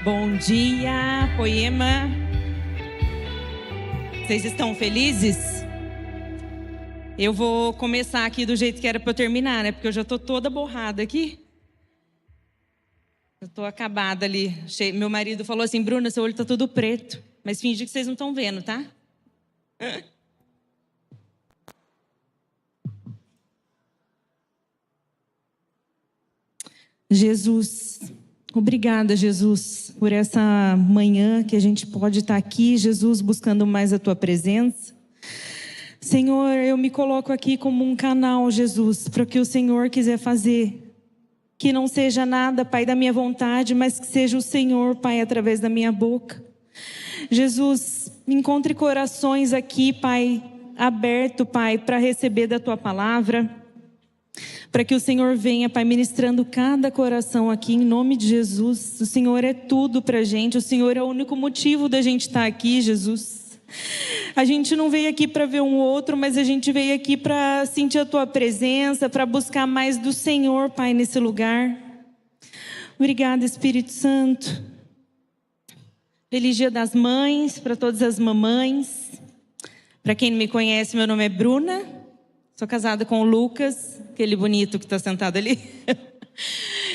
Bom dia, Poema. Vocês estão felizes? Eu vou começar aqui do jeito que era para eu terminar, né? Porque eu já estou toda borrada aqui. Eu estou acabada ali. Meu marido falou assim: Bruna, seu olho está todo preto. Mas finge que vocês não estão vendo, tá? Jesus, obrigada, Jesus, por essa manhã que a gente pode estar aqui, Jesus, buscando mais a Tua presença. Senhor, eu me coloco aqui como um canal, Jesus, para o que o Senhor quiser fazer. Que não seja nada, Pai, da minha vontade, mas que seja o Senhor, Pai, através da minha boca. Jesus, encontre corações aqui, Pai, aberto, Pai, para receber da Tua palavra. Para que o Senhor venha, Pai, ministrando cada coração aqui, em nome de Jesus. O Senhor é tudo para a gente, o Senhor é o único motivo da gente estar aqui, Jesus. A gente não veio aqui para ver um outro, mas a gente veio aqui para sentir a Tua presença, para buscar mais do Senhor, Pai, nesse lugar. Obrigada, Espírito Santo. Feliz Dia das Mães, para todas as mamães. Para quem não me conhece, meu nome é Bruna. Sou casada com o Lucas, aquele bonito que está sentado ali.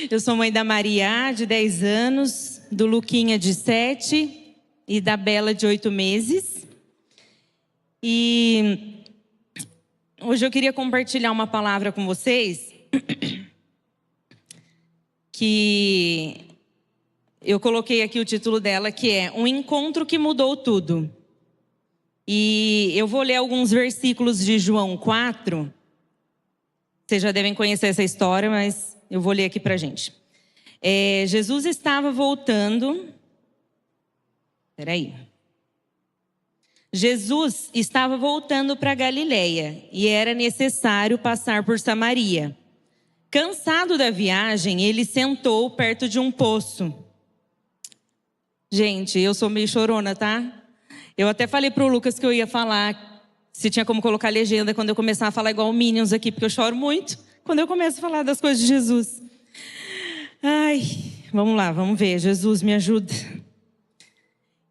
Eu sou mãe da Maria, de 10 anos, do Luquinha, de 7, e da Bela, de 8 meses. E hoje eu queria compartilhar uma palavra com vocês, que eu coloquei aqui o título dela, que é Um Encontro que Mudou Tudo. E eu vou ler alguns versículos de João 4. Vocês já devem conhecer essa história, mas eu vou ler aqui pra gente. Jesus estava voltando. Jesus estava voltando para Galileia e era necessário passar por Samaria. Cansado da viagem, ele sentou perto de um poço. Gente, eu sou meio chorona, tá? Eu até falei pro Lucas que eu ia falar, se tinha como colocar legenda quando eu começar a falar igual o Minions aqui, porque eu choro muito quando eu começo a falar das coisas de Jesus. Ai, vamos lá, vamos ver, Jesus me ajuda.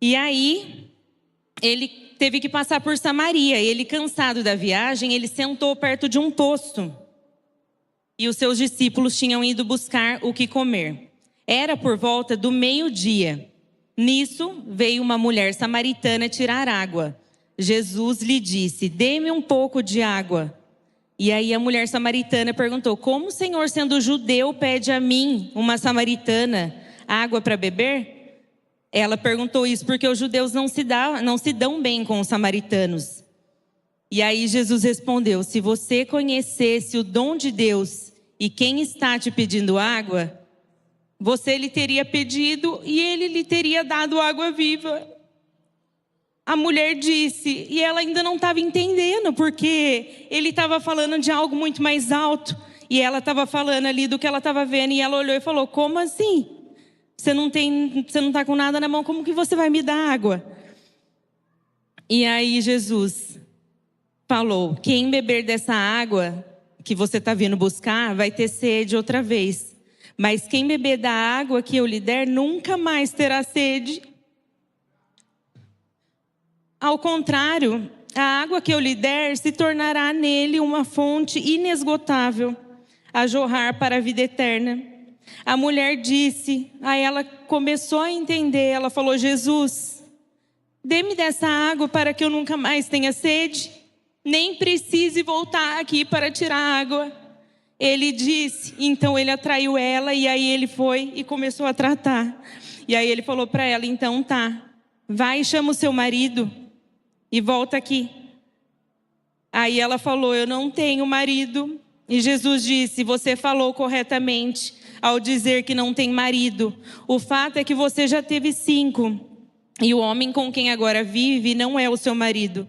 E aí, ele teve que passar por Samaria, ele cansado da viagem, ele sentou perto de um poço. E os seus discípulos tinham ido buscar o que comer. Era por volta do meio-dia. Nisso, veio uma mulher samaritana tirar água. Jesus lhe disse: dê-me um pouco de água. E aí a mulher samaritana perguntou: como o Senhor, sendo judeu, pede a mim, uma samaritana, água para beber? Ela perguntou isso porque os judeus não se dão bem com os samaritanos. E aí Jesus respondeu: se você conhecesse o dom de Deus e quem está te pedindo água, você lhe teria pedido e ele lhe teria dado água viva. A mulher disse, e ela ainda não estava entendendo, porque ele estava falando de algo muito mais alto. E ela estava falando ali do que ela estava vendo, e ela olhou e falou: como assim? Você não está com nada na mão, como que você vai me dar água? E aí Jesus falou: quem beber dessa água que você está vindo buscar, vai ter sede outra vez. Mas quem beber da água que eu lhe der, nunca mais terá sede. Ao contrário, a água que eu lhe der se tornará nele uma fonte inesgotável, a jorrar para a vida eterna. A mulher disse, aí ela começou a entender, ela falou: Jesus, dê-me dessa água para que eu nunca mais tenha sede, nem precise voltar aqui para tirar água. Ele disse, então ele atraiu ela e aí ele foi e começou a tratar. E aí ele falou para ela: então tá, vai e chama o seu marido e volta aqui. Aí ela falou: eu não tenho marido. E Jesus disse: você falou corretamente ao dizer que não tem marido. O fato é que você já teve 5 e o homem com quem agora vive não é o seu marido.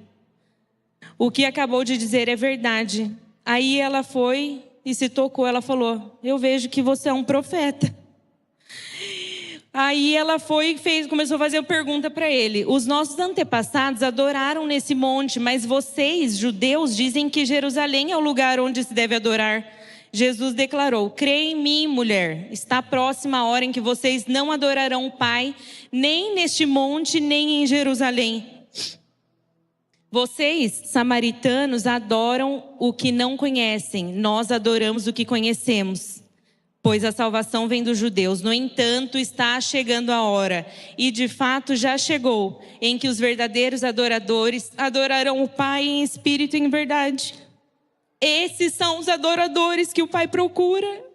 O que acabou de dizer é verdade. Aí ela foi e se tocou, ela falou: eu vejo que você é um profeta. Aí ela foi e começou a fazer uma pergunta para ele: os nossos antepassados adoraram nesse monte, mas vocês, judeus, dizem que Jerusalém é o lugar onde se deve adorar. Jesus declarou: creia em mim, mulher, está próxima a hora em que vocês não adorarão o Pai, nem neste monte, nem em Jerusalém. Vocês, samaritanos, adoram o que não conhecem, nós adoramos o que conhecemos, pois a salvação vem dos judeus. No entanto, está chegando a hora, e de fato já chegou, em que os verdadeiros adoradores adorarão o Pai em espírito e em verdade. Esses são os adoradores que o Pai procura.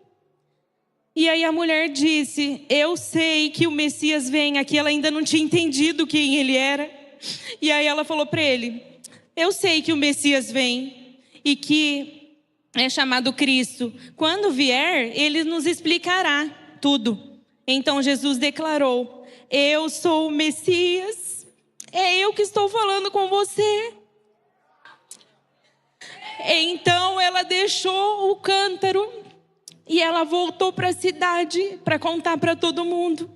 E aí a mulher disse: eu sei que o Messias vem. Aqui ela ainda não tinha entendido quem ele era. E aí ela falou para ele: eu sei que o Messias vem e que é chamado Cristo. Quando vier, ele nos explicará tudo. Então Jesus declarou: eu sou o Messias. É eu que estou falando com você. Então ela deixou o cântaro e ela voltou para a cidade para contar para todo mundo.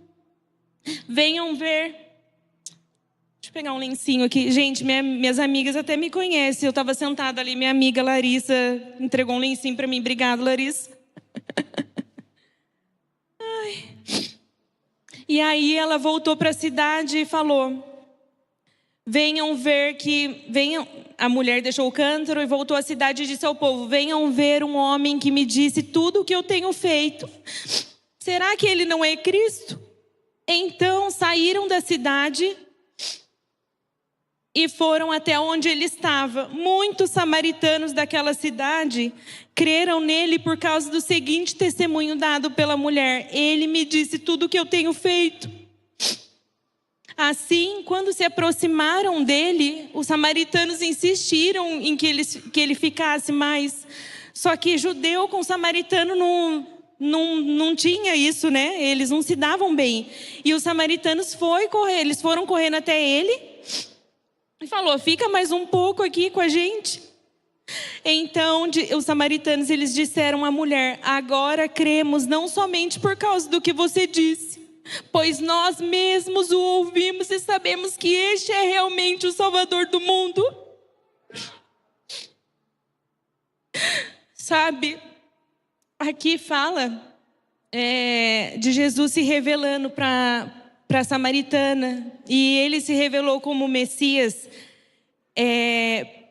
Venham ver. Deixa eu pegar um lencinho aqui. Gente, minhas amigas até me conhecem. Eu estava sentada ali, minha amiga Larissa entregou um lencinho para mim. Obrigada, Larissa. Ai. E aí ela voltou para a cidade e falou: venham ver que... A mulher deixou o cântaro e voltou à cidade e disse ao povo: venham ver um homem que me disse tudo o que eu tenho feito. Será que ele não é Cristo? Então saíram da cidade e foram até onde ele estava. Muitos samaritanos daquela cidade creram nele por causa do seguinte testemunho dado pela mulher: ele me disse tudo o que eu tenho feito. Assim, quando se aproximaram dele, os samaritanos insistiram em que ele ficasse mais. Só que judeu com samaritano não tinha isso, né? Eles não se davam bem. E os samaritanos foram correndo até ele e falou: fica mais um pouco aqui com a gente. Então os samaritanos, eles disseram à mulher: agora cremos não somente por causa do que você disse, pois nós mesmos o ouvimos e sabemos que este é realmente o Salvador do mundo. Sabe, aqui fala de Jesus se revelando para a samaritana. E ele se revelou como Messias.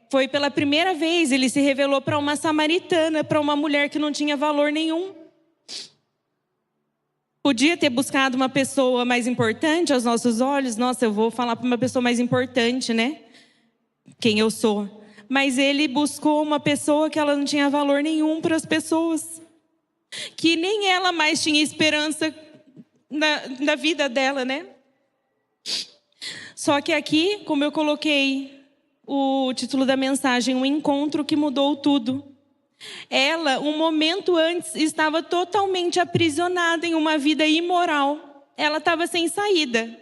Foi pela primeira vez, ele se revelou para uma samaritana, para uma mulher que não tinha valor nenhum. Podia ter buscado uma pessoa mais importante aos nossos olhos. Nossa, eu vou falar para uma pessoa mais importante, né? Quem eu sou. Mas ele buscou uma pessoa que ela não tinha valor nenhum para as pessoas. Que nem ela mais tinha esperança na vida dela, né? Só que aqui, como eu coloquei o título da mensagem, um encontro que mudou tudo. Ela, um momento antes, estava totalmente aprisionada em uma vida imoral. Ela estava sem saída.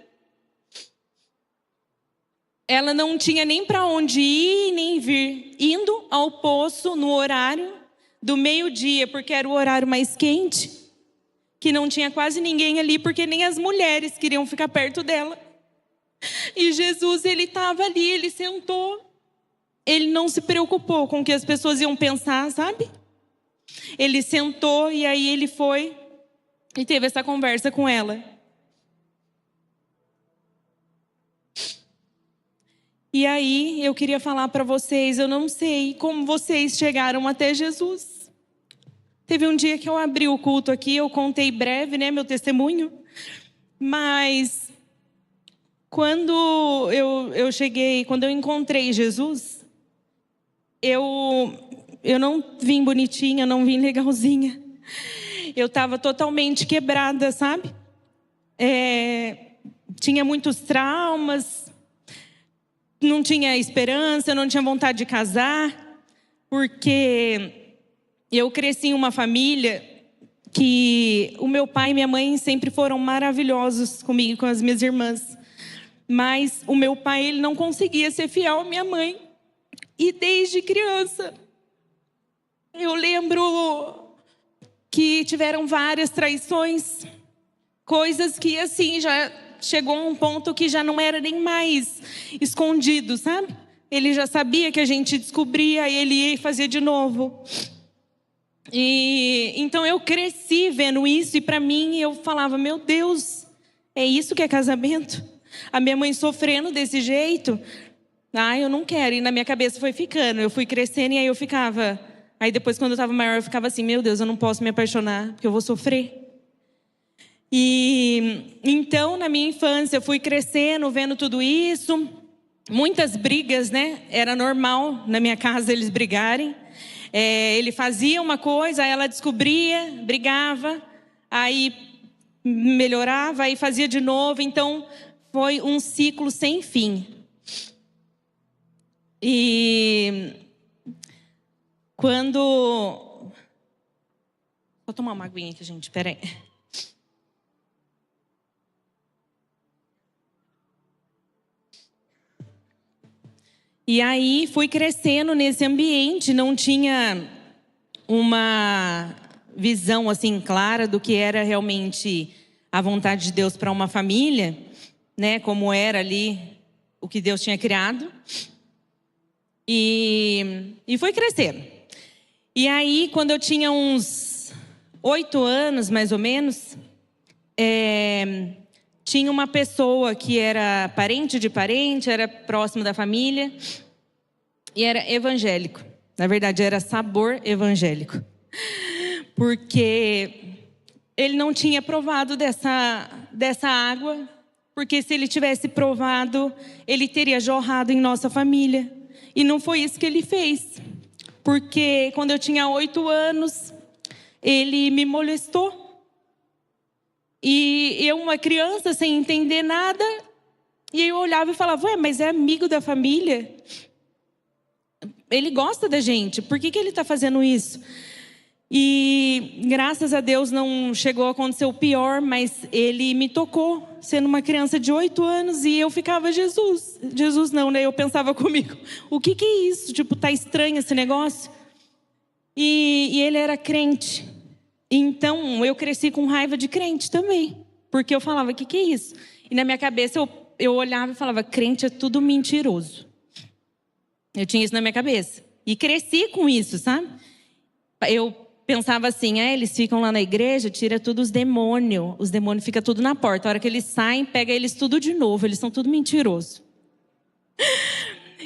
Ela não tinha nem para onde ir nem vir. Indo ao poço no horário do meio-dia, porque era o horário mais quente, que não tinha quase ninguém ali, porque nem as mulheres queriam ficar perto dela. E Jesus, ele estava ali, ele sentou. Ele não se preocupou com o que as pessoas iam pensar, sabe? Ele sentou e aí ele foi e teve essa conversa com ela. E aí eu queria falar para vocês, eu não sei como vocês chegaram até Jesus. Teve um dia que eu abri o culto aqui, eu contei breve, né, meu testemunho. Mas quando eu cheguei, quando eu encontrei Jesus, eu não vim bonitinha, não vim legalzinha. Eu estava totalmente quebrada, sabe? Tinha muitos traumas, não tinha esperança, não tinha vontade de casar, porque eu cresci em uma família que o meu pai e minha mãe sempre foram maravilhosos comigo e com as minhas irmãs. Mas o meu pai, ele não conseguia ser fiel à minha mãe. E desde criança, eu lembro que tiveram várias traições, coisas que assim, já chegou a um ponto que já não era nem mais escondido, sabe? Ele já sabia que a gente descobria e ele ia fazer de novo. E então eu cresci vendo isso, e para mim eu falava, meu Deus, é isso que é casamento? A minha mãe sofrendo desse jeito? Eu não quero. E na minha cabeça foi ficando, eu fui crescendo, e aí eu ficava... Aí depois, quando eu estava maior, eu ficava assim, meu Deus, eu não posso me apaixonar, porque eu vou sofrer. E então, na minha infância, eu fui crescendo, vendo tudo isso. Muitas brigas, né? Era normal na minha casa eles brigarem. Ele fazia uma coisa, aí ela descobria, brigava, aí melhorava, aí fazia de novo. Então, foi um ciclo sem fim. E quando... Vou tomar uma aguinha aqui, gente, peraí. E aí fui crescendo nesse ambiente, não tinha uma visão assim clara do que era realmente a vontade de Deus para uma família, né? Como era ali o que Deus tinha criado. E fui crescendo. E aí, quando eu tinha uns 8 anos, mais ou menos, tinha uma pessoa que era parente de parente, era próximo da família, e era evangélico. Na verdade, era sabor evangélico. Porque ele não tinha provado dessa água, porque se ele tivesse provado, ele teria jorrado em nossa família. E não foi isso que ele fez. Porque quando eu tinha 8 anos, ele me molestou. E eu, uma criança, sem entender nada, e eu olhava e falava, ué, mas é amigo da família? Ele gosta da gente, por que ele está fazendo isso? E graças a Deus não chegou a acontecer o pior, mas ele me tocou, sendo uma criança de 8 anos, e eu ficava, Jesus não, né? Eu pensava comigo, o que é isso? Tipo, tá estranho esse negócio? E ele era crente. Então, eu cresci com raiva de crente também. Porque eu falava, o que é isso? E na minha cabeça, eu olhava e falava, crente é tudo mentiroso. Eu tinha isso na minha cabeça. E cresci com isso, sabe? Eu pensava assim, eles ficam lá na igreja, tira tudo os demônios ficam tudo na porta. A hora que eles saem, pega eles tudo de novo. Eles são tudo mentiroso.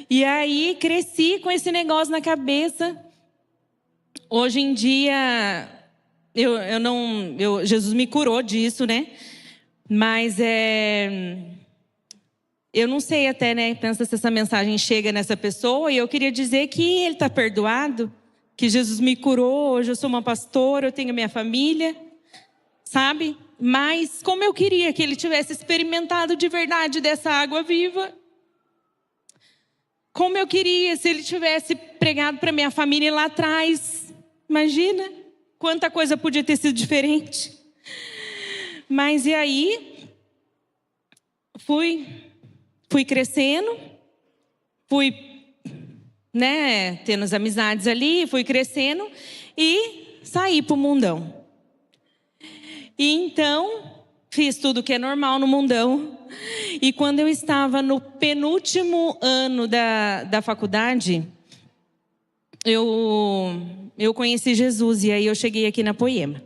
E aí, cresci com esse negócio na cabeça. Hoje em dia... Jesus me curou disso, né? Mas eu não sei até, né? Pensa se essa mensagem chega nessa pessoa. E eu queria dizer que ele está perdoado. Que Jesus me curou. Hoje eu sou uma pastora, eu tenho minha família. Sabe? Mas como eu queria que ele tivesse experimentado de verdade dessa água viva. Como eu queria se ele tivesse pregado para minha família lá atrás. Imagina? Quanta coisa podia ter sido diferente. Mas e aí, fui crescendo, fui, né, tendo as amizades ali, fui crescendo e saí pro mundão. E então, fiz tudo que é normal no mundão. E quando eu estava no penúltimo ano da faculdade, eu conheci Jesus e aí eu cheguei aqui na Poema.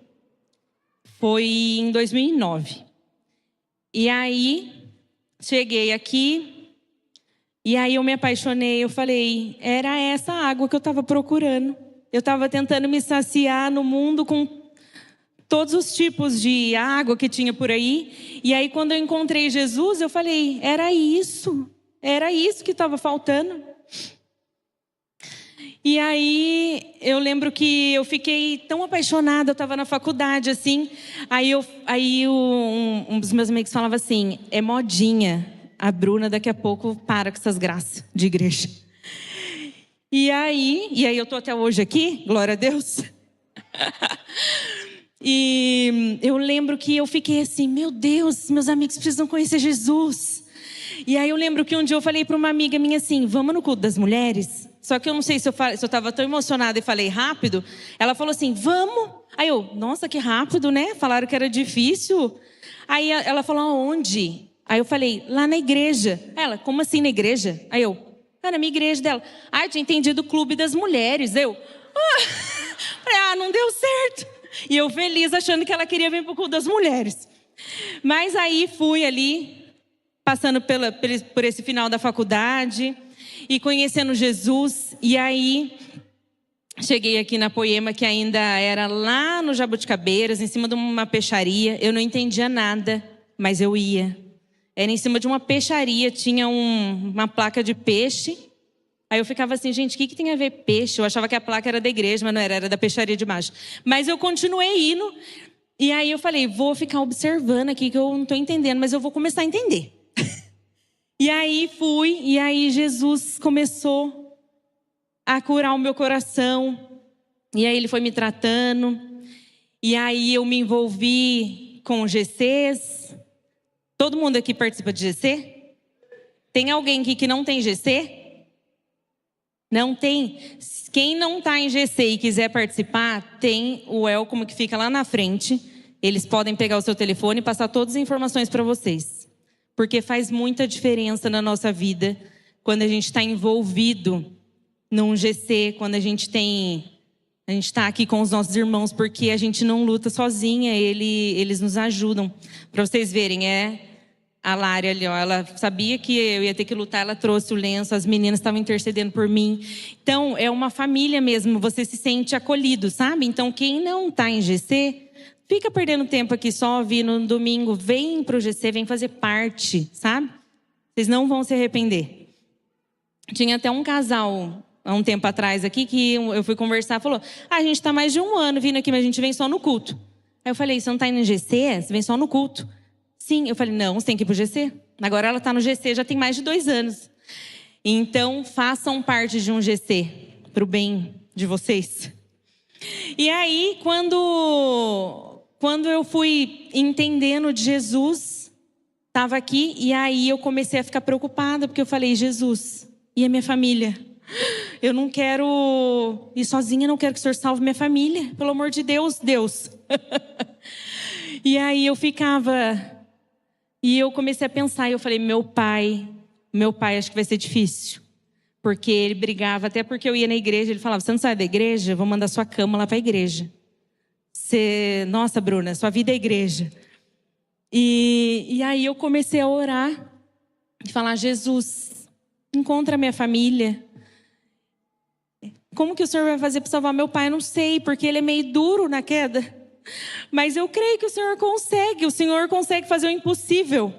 Foi em 2009. E aí, cheguei aqui e aí eu me apaixonei. Eu falei, era essa água que eu estava procurando. Eu estava tentando me saciar no mundo com todos os tipos de água que tinha por aí. E aí, quando eu encontrei Jesus, eu falei, era isso que estava faltando. E aí, eu lembro que eu fiquei tão apaixonada, eu estava na faculdade, assim. Aí um dos meus amigos falava assim, é modinha, a Bruna daqui a pouco para com essas graças de igreja. E aí eu estou até hoje aqui, glória a Deus. E eu lembro que eu fiquei assim, meu Deus, meus amigos precisam conhecer Jesus. E aí eu lembro que um dia eu falei para uma amiga minha assim, vamos no culto das mulheres? Só que eu não sei se eu estava tão emocionada e falei rápido. Ela falou assim, vamos. Aí eu, nossa, que rápido, né? Falaram que era difícil. Aí ela falou, aonde? Aí eu falei, lá na igreja. Ela, como assim na igreja? Aí eu, na minha igreja dela. Eu tinha entendido o clube das mulheres. Falei, não deu certo. E eu feliz, achando que ela queria vir para o culto das mulheres. Mas aí fui ali, passando por esse final da faculdade e conhecendo Jesus. E aí cheguei aqui na Poema, que ainda era lá no Jabuticabeiras, em cima de uma peixaria. Eu não entendia nada, mas eu ia. Era em cima de uma peixaria, tinha uma placa de peixe. Aí eu ficava assim, gente, o que tem a ver peixe? Eu achava que a placa era da igreja, mas não era da peixaria de baixo. Mas eu continuei indo. E aí eu falei, vou ficar observando aqui, que eu não estou entendendo, mas eu vou começar a entender. E aí fui, e aí Jesus começou a curar o meu coração. E aí ele foi me tratando. E aí eu me envolvi com GCs. Todo mundo aqui participa de GC? Tem alguém aqui que não tem GC? Não tem? Quem não está em GC e quiser participar, tem o Welcome que fica lá na frente. Eles podem pegar o seu telefone e passar todas as informações para vocês. Porque faz muita diferença na nossa vida quando a gente está envolvido num GC, quando a gente está aqui com os nossos irmãos, porque a gente não luta sozinha, eles nos ajudam. Para vocês verem, a Lari ali, ó, ela sabia que eu ia ter que lutar, ela trouxe o lenço, as meninas estavam intercedendo por mim. Então, é uma família mesmo, você se sente acolhido, sabe? Então, quem não está em GC, fica perdendo tempo aqui só vir no domingo, vem para o GC, vem fazer parte, sabe? Vocês não vão se arrepender. Tinha até um casal, há um tempo atrás aqui, que eu fui conversar, falou, a gente está mais de 1 ano vindo aqui, mas a gente vem só no culto. Aí eu falei, você não está indo em GC? Você vem só no culto. Sim, eu falei, não, você tem que ir para o GC. Agora ela está no GC, já tem mais de 2 anos. Então, façam parte de um GC, para o bem de vocês. E aí, quando eu fui entendendo de Jesus, estava aqui, e aí eu comecei a ficar preocupada, porque eu falei, Jesus, e a minha família? Eu não quero ir sozinha, não quero que o Senhor salve minha família. Pelo amor de Deus, Deus. E aí eu ficava... E eu comecei a pensar, e eu falei, meu pai acho que vai ser difícil. Porque ele brigava, até porque eu ia na igreja, ele falava, você não sai da igreja? Eu vou mandar sua cama lá para a igreja. Nossa, Bruna, sua vida é igreja. E aí eu comecei a orar, e falar, Jesus, encontra a minha família. Como que o Senhor vai fazer para salvar meu pai? Eu não sei, porque ele é meio duro na queda. Mas eu creio que o Senhor consegue fazer o impossível.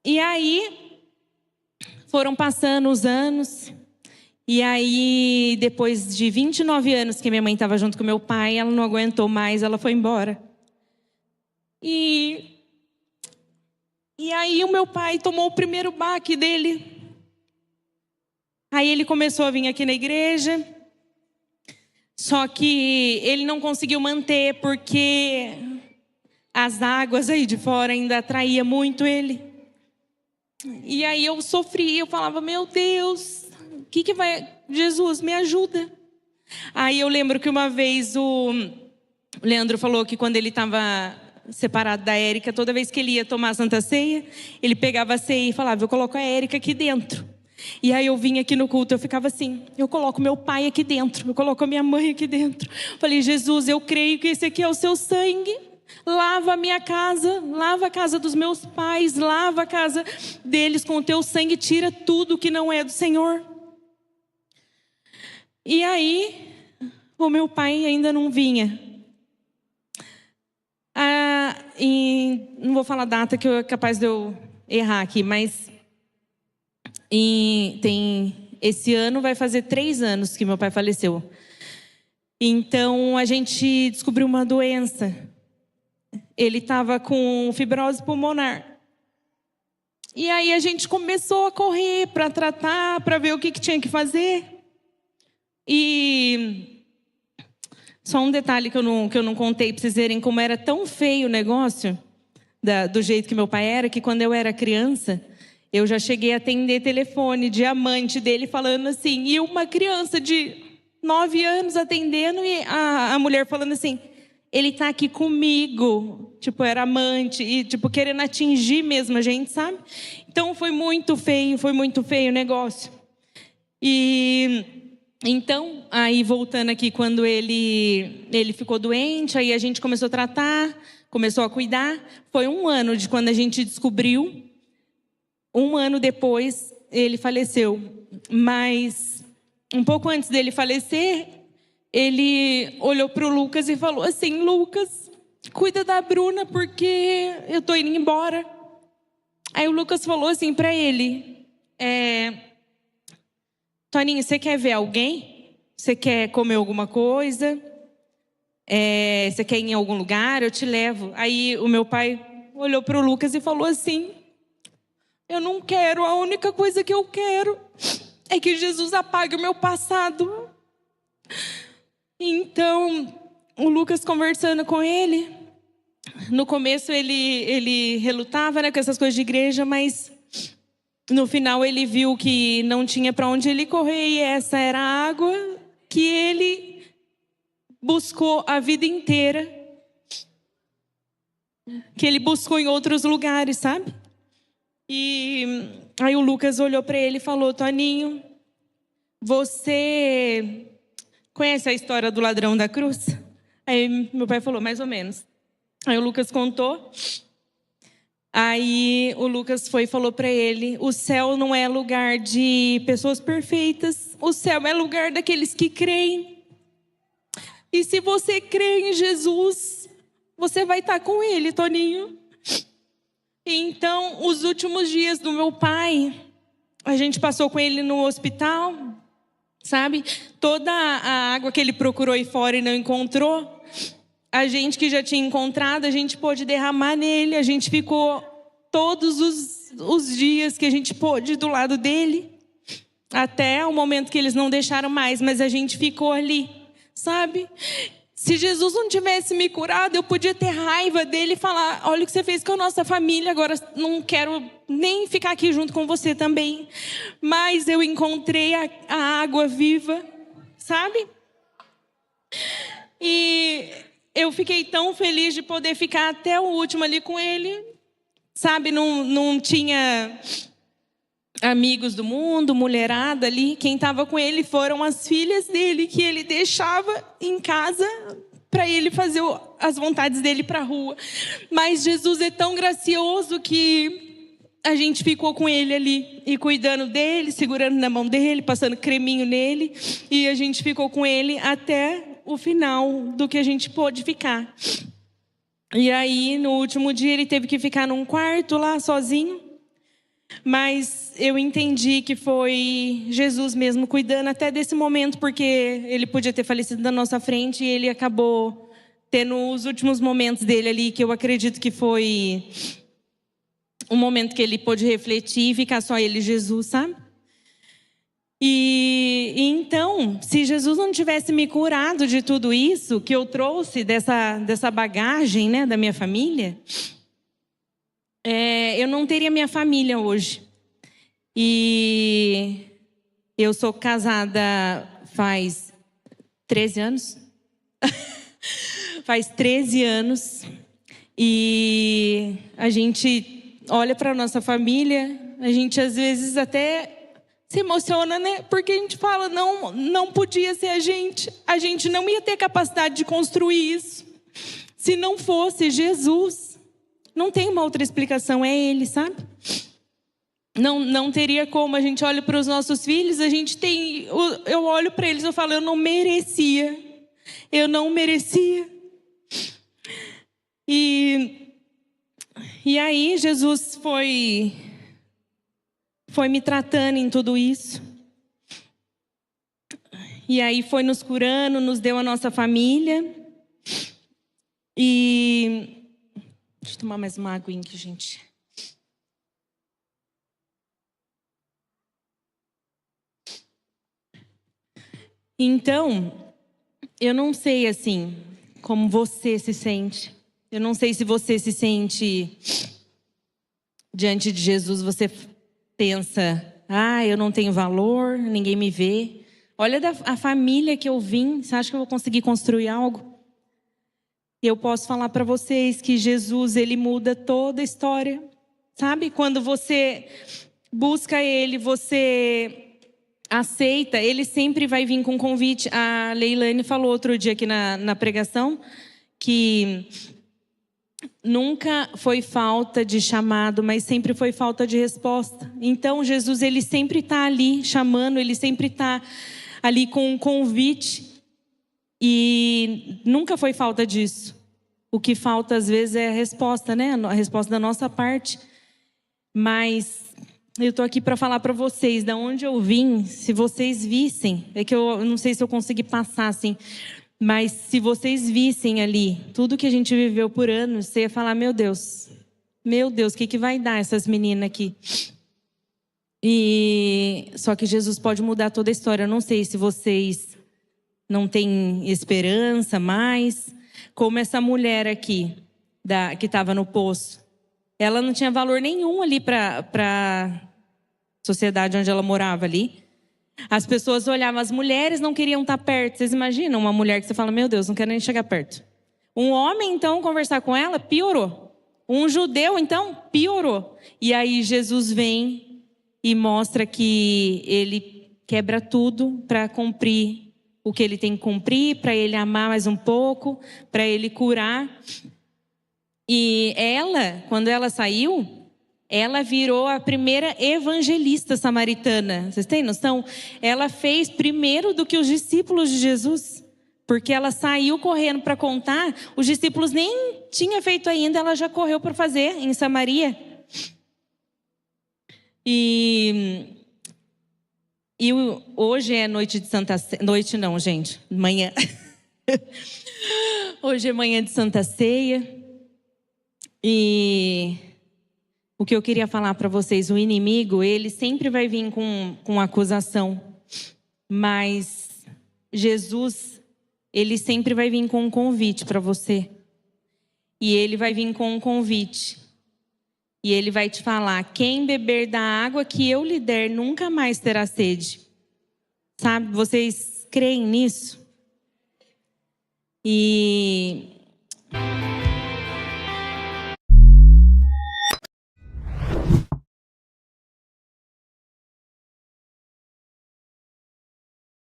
E aí, foram passando os anos. E aí, depois de 29 anos que minha mãe estava junto com meu pai, ela não aguentou mais, ela foi embora. E aí o meu pai tomou o primeiro baque dele. Aí ele começou a vir aqui na igreja. Só que ele não conseguiu manter porque as águas aí de fora ainda atraíam muito ele. E aí eu sofria, eu falava, meu Deus, o que vai... Jesus, me ajuda. Aí eu lembro que uma vez o Leandro falou que quando ele estava separado da Érica, toda vez que ele ia tomar a Santa Ceia, ele pegava a ceia e falava, eu coloco a Érica aqui dentro. E aí eu vinha aqui no culto, eu ficava assim, eu coloco meu pai aqui dentro, eu coloco a minha mãe aqui dentro. Falei, Jesus, eu creio que esse aqui é o seu sangue. Lava a minha casa, lava a casa dos meus pais, lava a casa deles com o teu sangue, tira tudo que não é do Senhor. E aí, o meu pai ainda não vinha. Não vou falar a data que é capaz de eu errar aqui, mas... esse ano vai fazer 3 anos que meu pai faleceu. Então, a gente descobriu uma doença. Ele estava com fibrose pulmonar. E aí a gente começou a correr para tratar, para ver o que tinha que fazer. E só um detalhe que eu não contei para vocês verem como era tão feio o negócio, do jeito que meu pai era, que quando eu era criança... Eu já cheguei a atender telefone de amante dele falando assim, e uma criança de 9 anos atendendo, e a mulher falando assim, ele está aqui comigo, tipo, era amante, e tipo, querendo atingir mesmo a gente, sabe? Então foi muito feio o negócio. E Então, aí voltando aqui, quando ele ficou doente, aí a gente começou a tratar, começou a cuidar. Foi 1 ano de quando a gente descobriu. 1 ano depois, ele faleceu. Mas, um pouco antes dele falecer, ele olhou para o Lucas e falou assim: Lucas, cuida da Bruna, porque eu estou indo embora. Aí o Lucas falou assim para ele: Toninho, você quer ver alguém? Você quer comer alguma coisa? Você quer ir em algum lugar? Eu te levo. Aí o meu pai olhou para o Lucas e falou assim: eu não quero, a única coisa que eu quero é que Jesus apague o meu passado. Então, o Lucas conversando com ele, no começo ele relutava, né, com essas coisas de igreja, mas no final ele viu que não tinha para onde ele correr, e essa era a água que ele buscou a vida inteira, que ele buscou em outros lugares, sabe? E aí o Lucas olhou para ele e falou: Toninho, você conhece a história do ladrão da cruz? Aí meu pai falou: mais ou menos. Aí o Lucas contou. Aí o Lucas foi e falou para ele: o céu não é lugar de pessoas perfeitas, o céu é lugar daqueles que creem. E se você crê em Jesus, você vai estar com ele, Toninho. Então, os últimos dias do meu pai, a gente passou com ele no hospital, sabe? Toda a água que ele procurou aí fora e não encontrou, a gente que já tinha encontrado, a gente pôde derramar nele. A gente ficou todos os dias que a gente pôde do lado dele, até o momento que eles não deixaram mais, mas a gente ficou ali, sabe? Se Jesus não tivesse me curado, eu podia ter raiva dele e falar: olha o que você fez com a nossa família, agora não quero nem ficar aqui junto com você também. Mas eu encontrei a água viva, sabe? E eu fiquei tão feliz de poder ficar até o último ali com ele, sabe? Não tinha amigos do mundo, mulherada ali. Quem estava com ele foram as filhas dele, que ele deixava em casa para ele fazer as vontades dele para a rua. Mas Jesus é tão gracioso que a gente ficou com ele ali e cuidando dele, segurando na mão dele, passando creminho nele, e a gente ficou com ele até o final do que a gente pôde ficar. E aí, no último dia, ele teve que ficar num quarto lá sozinho. Mas eu entendi que foi Jesus mesmo cuidando até desse momento, porque ele podia ter falecido na nossa frente e ele acabou tendo os últimos momentos dele ali, que eu acredito que foi um momento que ele pôde refletir e ficar só ele e Jesus, sabe? E então, se Jesus não tivesse me curado de tudo isso que eu trouxe, dessa bagagem, né, da minha família, eu não teria minha família hoje. E eu sou casada faz 13 anos. Faz 13 anos. E a gente olha para a nossa família, a gente às vezes até se emociona, né? Porque a gente fala: não podia ser a gente não ia ter capacidade de construir isso se não fosse Jesus. Não tem uma outra explicação, é Ele, sabe? Não teria como. A gente olha para os nossos filhos, eu olho para eles e eu falo: eu não merecia. E aí Jesus foi me tratando em tudo isso. E aí foi nos curando, nos deu a nossa família. E deixa eu tomar mais uma aguinha aqui, gente. Então, eu não sei assim como você se sente. Eu não sei se você se sente diante de Jesus, você pensa: eu não tenho valor, ninguém me vê. Olha a família que eu vim, você acha que eu vou conseguir construir algo? Eu posso falar para vocês que Jesus, Ele muda toda a história. Sabe? Quando você busca Ele, você aceita, ele sempre vai vir com convite. A Leilane falou outro dia aqui na pregação que nunca foi falta de chamado, mas sempre foi falta de resposta. Então Jesus, ele sempre está ali chamando, ele sempre está ali com um convite. E nunca foi falta disso. O que falta às vezes é a resposta, né? A resposta da nossa parte. Mas eu estou aqui para falar para vocês de onde eu vim. Se vocês vissem, é que eu não sei se eu consegui passar assim, mas se vocês vissem ali tudo que a gente viveu por anos, você ia falar: meu Deus, o que vai dar essas meninas aqui? E só que Jesus pode mudar toda a história. Eu não sei se vocês não têm esperança mais, como essa mulher aqui que estava no poço. Ela não tinha valor nenhum ali para a sociedade onde ela morava ali. As pessoas olhavam, as mulheres não queriam estar perto. Vocês imaginam uma mulher que você fala: meu Deus, não quero nem chegar perto. Um homem, então, conversar com ela, piorou. Um judeu, então, piorou. E aí Jesus vem e mostra que ele quebra tudo para cumprir o que ele tem que cumprir, para ele amar mais um pouco, para ele curar. E ela, quando ela saiu, ela virou a primeira evangelista samaritana. Vocês têm noção? Ela fez primeiro do que os discípulos de Jesus. Porque ela saiu correndo para contar. Os discípulos nem tinham feito ainda, ela já correu para fazer em Samaria. E hoje é noite de Santa Ceia. Noite não, gente. Manhã. Hoje é manhã de Santa Ceia. E o que eu queria falar para vocês, o inimigo, ele sempre vai vir com acusação. Mas Jesus, ele sempre vai vir com um convite para você. E ele vai vir com um convite. E ele vai te falar: quem beber da água que eu lhe der nunca mais terá sede. Sabe, vocês creem nisso? E